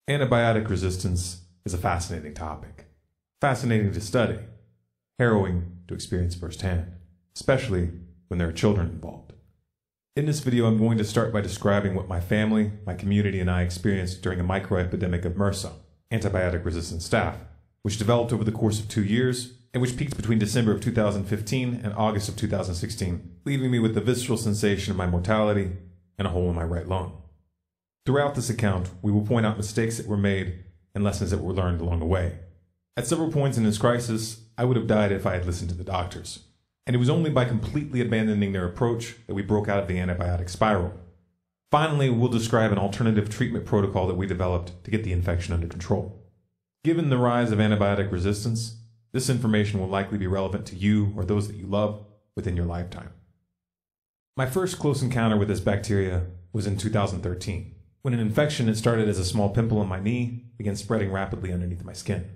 Antibiotic resistance is a fascinating topic. Fascinating to study, harrowing to experience firsthand, especially when there are children involved. In this video, I'm going to start by describing what my family, my community, and I experienced during a microepidemic of MRSA, antibiotic-resistant staph, which developed over the course of 2 years and which peaked between December of 2015 and August of 2016, leaving me with the visceral sensation of my mortality and a hole in my right lung. Throughout this account, we will point out mistakes that were made and lessons that were learned along the way. At several points in this crisis, I would have died if I had listened to the doctors. And it was only by completely abandoning their approach that we broke out of the antibiotic spiral. Finally, we'll describe an alternative treatment protocol that we developed to get the infection under control. Given the rise of antibiotic resistance, this information will likely be relevant to you or those that you love within your lifetime. My first close encounter with this bacteria was in 2013, when an infection that started as a small pimple on my knee began spreading rapidly underneath my skin.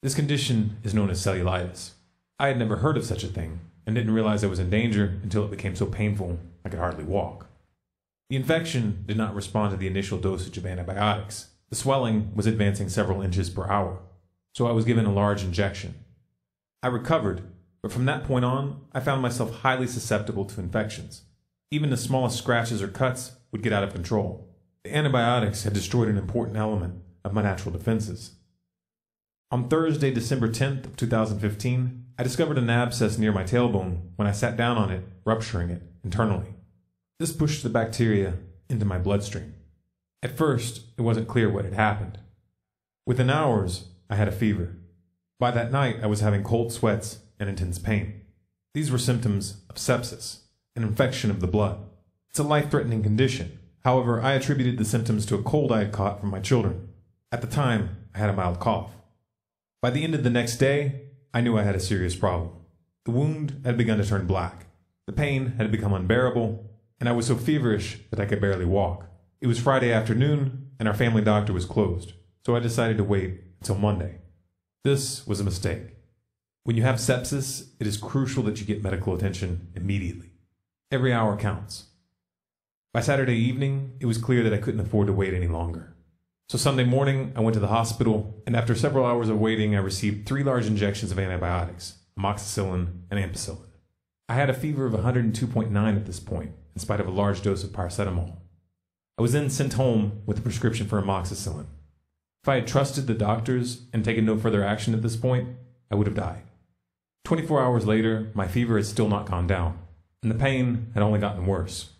This condition is known as cellulitis. I had never heard of such a thing and didn't realize I was in danger until it became so painful I could hardly walk. The infection did not respond to the initial dosage of antibiotics. The swelling was advancing several inches per hour, so I was given a large injection. I recovered, but from that point on, I found myself highly susceptible to infections. Even the smallest scratches or cuts would get out of control. The antibiotics had destroyed an important element of my natural defenses. On Thursday, December 10th of 2015, I discovered an abscess near my tailbone when I sat down on it, rupturing it internally. This pushed the bacteria into my bloodstream. At first, it wasn't clear what had happened. Within hours, I had a fever. By that night, I was having cold sweats and intense pain. These were symptoms of sepsis, an infection of the blood. It's a life-threatening condition. However, I attributed the symptoms to a cold I had caught from my children. At the time, I had a mild cough. By the end of the next day, I knew I had a serious problem. The wound had begun to turn black. The pain had become unbearable, and I was so feverish that I could barely walk. It was Friday afternoon, and our family doctor was closed, so I decided to wait until Monday. This was a mistake. When you have sepsis, it is crucial that you get medical attention immediately. Every hour counts. By Saturday evening, it was clear that I couldn't afford to wait any longer. So Sunday morning, I went to the hospital, and after several hours of waiting, I received 3 large injections of antibiotics, amoxicillin and ampicillin. I had a fever of 102.9 at this point, in spite of a large dose of paracetamol. I was then sent home with a prescription for amoxicillin. If I had trusted the doctors and taken no further action at this point, I would have died. 24 hours later, my fever had still not gone down, and the pain had only gotten worse.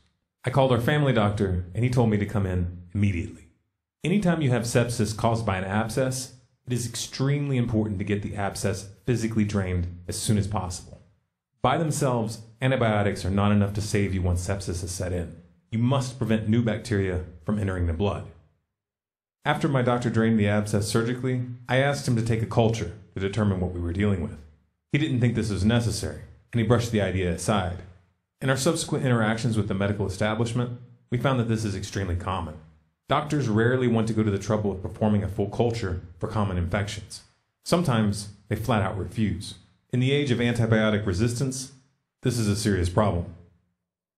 I called our family doctor, and he told me to come in immediately. Anytime you have sepsis caused by an abscess, it is extremely important to get the abscess physically drained as soon as possible. By themselves, antibiotics are not enough to save you once sepsis has set in. You must prevent new bacteria from entering the blood. After my doctor drained the abscess surgically, I asked him to take a culture to determine what we were dealing with. He didn't think this was necessary, and he brushed the idea aside. In our subsequent interactions with the medical establishment, we found that this is extremely common. Doctors rarely want to go to the trouble of performing a full culture for common infections. Sometimes they flat out refuse. In the age of antibiotic resistance, this is a serious problem.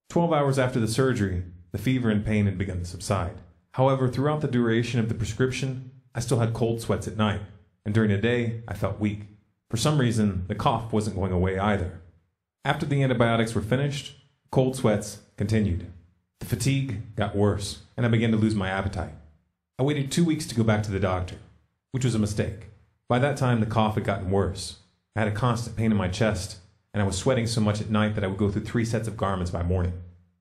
12 hours after the surgery, the fever and pain had begun to subside. However, throughout the duration of the prescription, I still had cold sweats at night, and during the day, I felt weak. For some reason, the cough wasn't going away either. After the antibiotics were finished, cold sweats continued. The fatigue got worse, and I began to lose my appetite. I waited 2 weeks to go back to the doctor, which was a mistake. By that time, the cough had gotten worse. I had a constant pain in my chest, and I was sweating so much at night that I would go through 3 sets of garments by morning.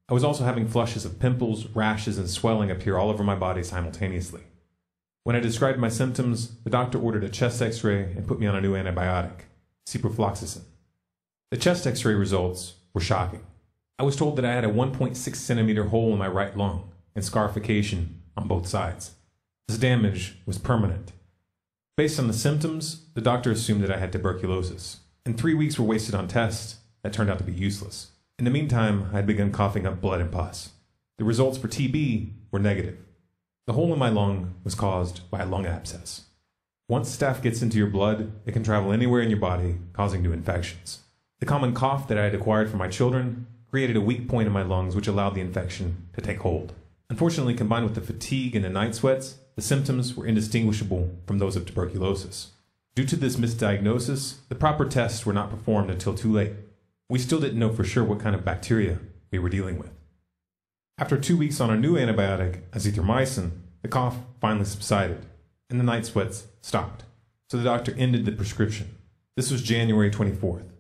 I was also having flushes of pimples, rashes, and swelling appear all over my body simultaneously. When I described my symptoms, the doctor ordered a chest x-ray and put me on a new antibiotic, ciprofloxacin. The chest x-ray results were shocking. I was told that I had a 1.6 centimeter hole in my right lung and scarification on both sides. This damage was permanent. Based on the symptoms, the doctor assumed that I had tuberculosis, and 3 weeks were wasted on tests that turned out to be useless. In the meantime, I had begun coughing up blood and pus. The results for TB were negative. The hole in my lung was caused by a lung abscess. Once staph gets into your blood, it can travel anywhere in your body, causing new infections. The common cough that I had acquired from my children created a weak point in my lungs which allowed the infection to take hold. Unfortunately, combined with the fatigue and the night sweats, The symptoms were indistinguishable from those of tuberculosis. Due to this misdiagnosis, the proper tests were not performed until too late. We still didn't know for sure what kind of bacteria we were dealing with. After 2 weeks on a new antibiotic, azithromycin, the cough finally subsided, and the night sweats stopped. So the doctor ended the prescription. This was January 24th.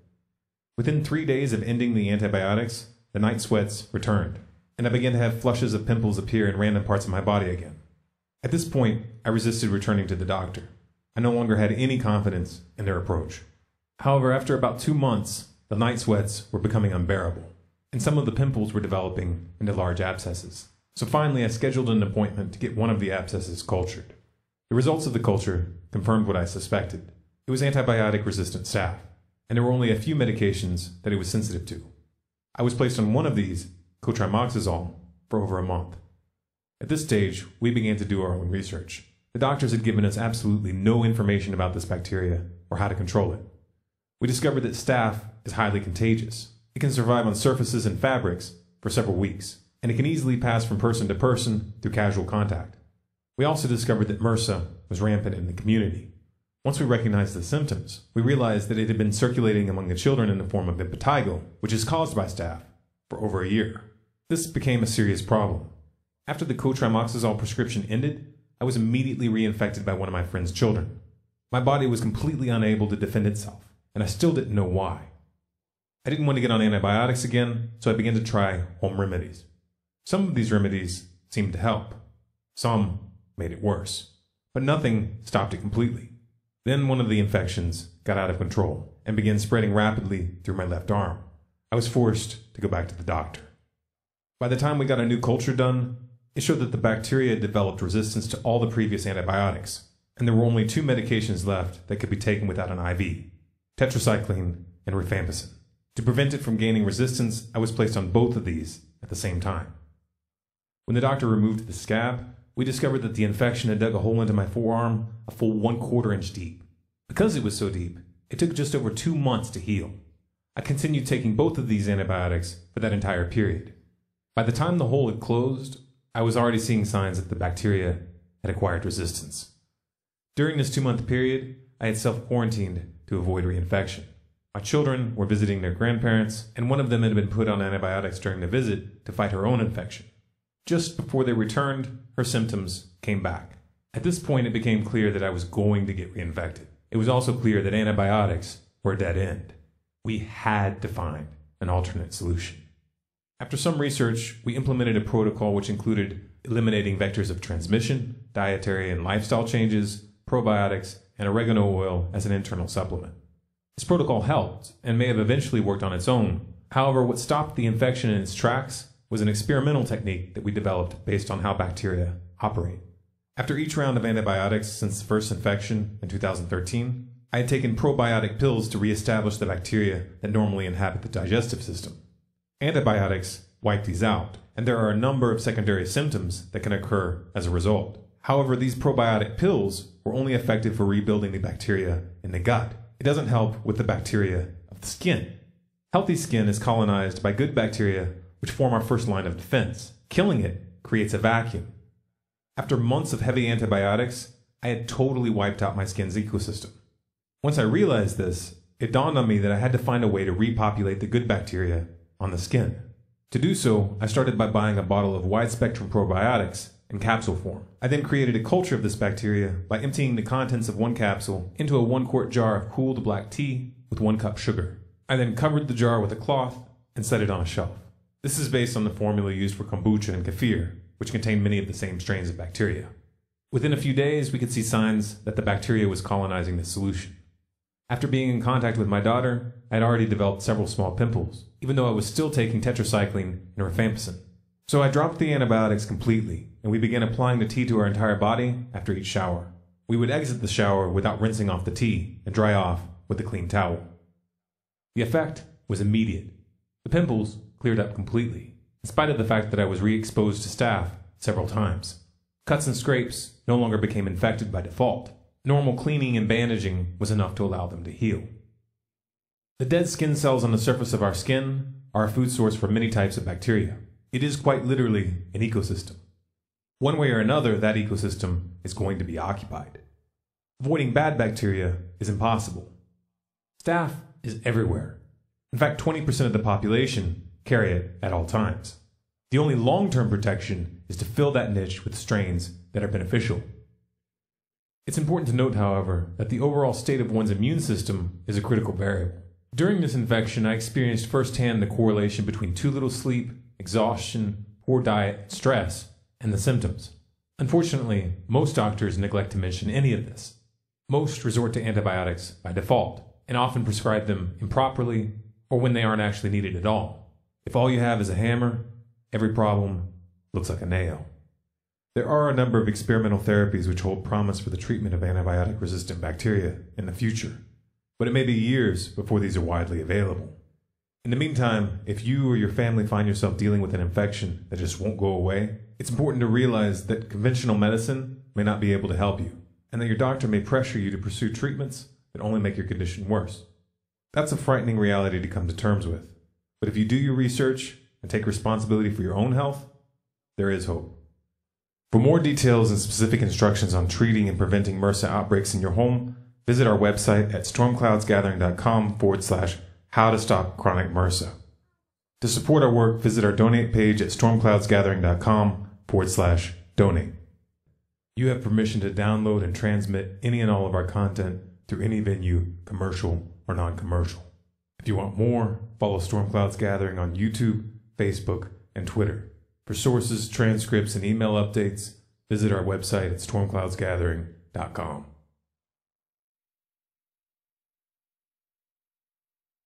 Within 3 days of ending the antibiotics, the night sweats returned, and I began to have flushes of pimples appear in random parts of my body again. At this point, I resisted returning to the doctor. I no longer had any confidence in their approach. However, after about 2 months, the night sweats were becoming unbearable, and some of the pimples were developing into large abscesses. So finally, I scheduled an appointment to get one of the abscesses cultured. The results of the culture confirmed what I suspected. It was antibiotic-resistant staph, and there were only a few medications that it was sensitive to. I was placed on one of these, cotrimoxazole, for over a month. At this stage, we began to do our own research. The doctors had given us absolutely no information about this bacteria or how to control it. We discovered that staph is highly contagious. It can survive on surfaces and fabrics for several weeks, and it can easily pass from person to person through casual contact. We also discovered that MRSA was rampant in the community. Once we recognized the symptoms, we realized that it had been circulating among the children in the form of impetigo, which is caused by staph, for over a year. This became a serious problem. After the cotrimoxazole prescription ended, I was immediately reinfected by one of my friend's children. My body was completely unable to defend itself, and I still didn't know why. I didn't want to get on antibiotics again, so I began to try home remedies. Some of these remedies seemed to help. Some made it worse, but nothing stopped it completely. Then one of the infections got out of control and began spreading rapidly through my left arm. I was forced to go back to the doctor. By the time we got a new culture done, it showed that the bacteria had developed resistance to all the previous antibiotics, and there were only 2 medications left that could be taken without an IV, tetracycline and rifampicin. To prevent it from gaining resistance, I was placed on both of these at the same time. When the doctor removed the scab, we discovered that the infection had dug a hole into my forearm a full 1/4 inch deep. Because it was so deep, it took just over 2 months to heal. I continued taking both of these antibiotics for that entire period. By the time the hole had closed, I was already seeing signs that the bacteria had acquired resistance. During this 2-month period, I had self-quarantined to avoid reinfection. My children were visiting their grandparents, and one of them had been put on antibiotics during the visit to fight her own infection. Just before they returned, her symptoms came back. At this point, it became clear that I was going to get reinfected. It was also clear that antibiotics were a dead end. We had to find an alternate solution. After some research, we implemented a protocol which included eliminating vectors of transmission, dietary and lifestyle changes, probiotics, and oregano oil as an internal supplement. This protocol helped and may have eventually worked on its own. However, what stopped the infection in its tracks was an experimental technique that we developed based on how bacteria operate. After each round of antibiotics since the first infection in 2013, I had taken probiotic pills to reestablish the bacteria that normally inhabit the digestive system. Antibiotics wipe these out, and there are a number of secondary symptoms that can occur as a result. However, these probiotic pills were only effective for rebuilding the bacteria in the gut. It doesn't help with the bacteria of the skin. Healthy skin is colonized by good bacteria, which form our first line of defense. Killing it creates a vacuum. After months of heavy antibiotics, I had totally wiped out my skin's ecosystem. Once I realized this, it dawned on me that I had to find a way to repopulate the good bacteria on the skin. To do so, I started by buying a bottle of wide-spectrum probiotics in capsule form. I then created a culture of this bacteria by emptying the contents of one capsule into a 1-quart jar of cooled black tea with 1 cup sugar. I then covered the jar with a cloth and set it on a shelf. This is based on the formula used for kombucha and kefir, which contain many of the same strains of bacteria. Within a few days, we could see signs that the bacteria was colonizing the solution. After being in contact with my daughter, I had already developed several small pimples, even though I was still taking tetracycline and rifampicin. So I dropped the antibiotics completely, and we began applying the tea to our entire body after each shower. We would exit the shower without rinsing off the tea and dry off with a clean towel. The effect was immediate. The pimples cleared up completely, in spite of the fact that I was re-exposed to staph several times. Cuts and scrapes no longer became infected by default. Normal cleaning and bandaging was enough to allow them to heal. The dead skin cells on the surface of our skin are a food source for many types of bacteria. It is quite literally an ecosystem. One way or another, that ecosystem is going to be occupied. Avoiding bad bacteria is impossible. Staph is everywhere. In fact, 20% of the population carry it at all times. The only long-term protection is to fill that niche with strains that are beneficial. It's important to note, however, that the overall state of one's immune system is a critical variable. During this infection, I experienced firsthand the correlation between too little sleep, exhaustion, poor diet, and stress, and the symptoms. Unfortunately, most doctors neglect to mention any of this. Most resort to antibiotics by default, and often prescribe them improperly or when they aren't actually needed at all. If all you have is a hammer, every problem looks like a nail. There are a number of experimental therapies which hold promise for the treatment of antibiotic-resistant bacteria in the future, but it may be years before these are widely available. In the meantime, if you or your family find yourself dealing with an infection that just won't go away, it's important to realize that conventional medicine may not be able to help you, and that your doctor may pressure you to pursue treatments that only make your condition worse. That's a frightening reality to come to terms with, but if you do your research and take responsibility for your own health, there is hope. For more details and specific instructions on treating and preventing MRSA outbreaks in your home, visit our website at stormcloudsgathering.com/how to stop chronic MRSA. To support our work, visit our donate page at stormcloudsgathering.com/donate. You have permission to download and transmit any and all of our content through any venue, commercial or non-commercial. If you want more, follow Storm Clouds Gathering on YouTube, Facebook, and Twitter. For sources, transcripts, and email updates, visit our website at stormcloudsgathering.com.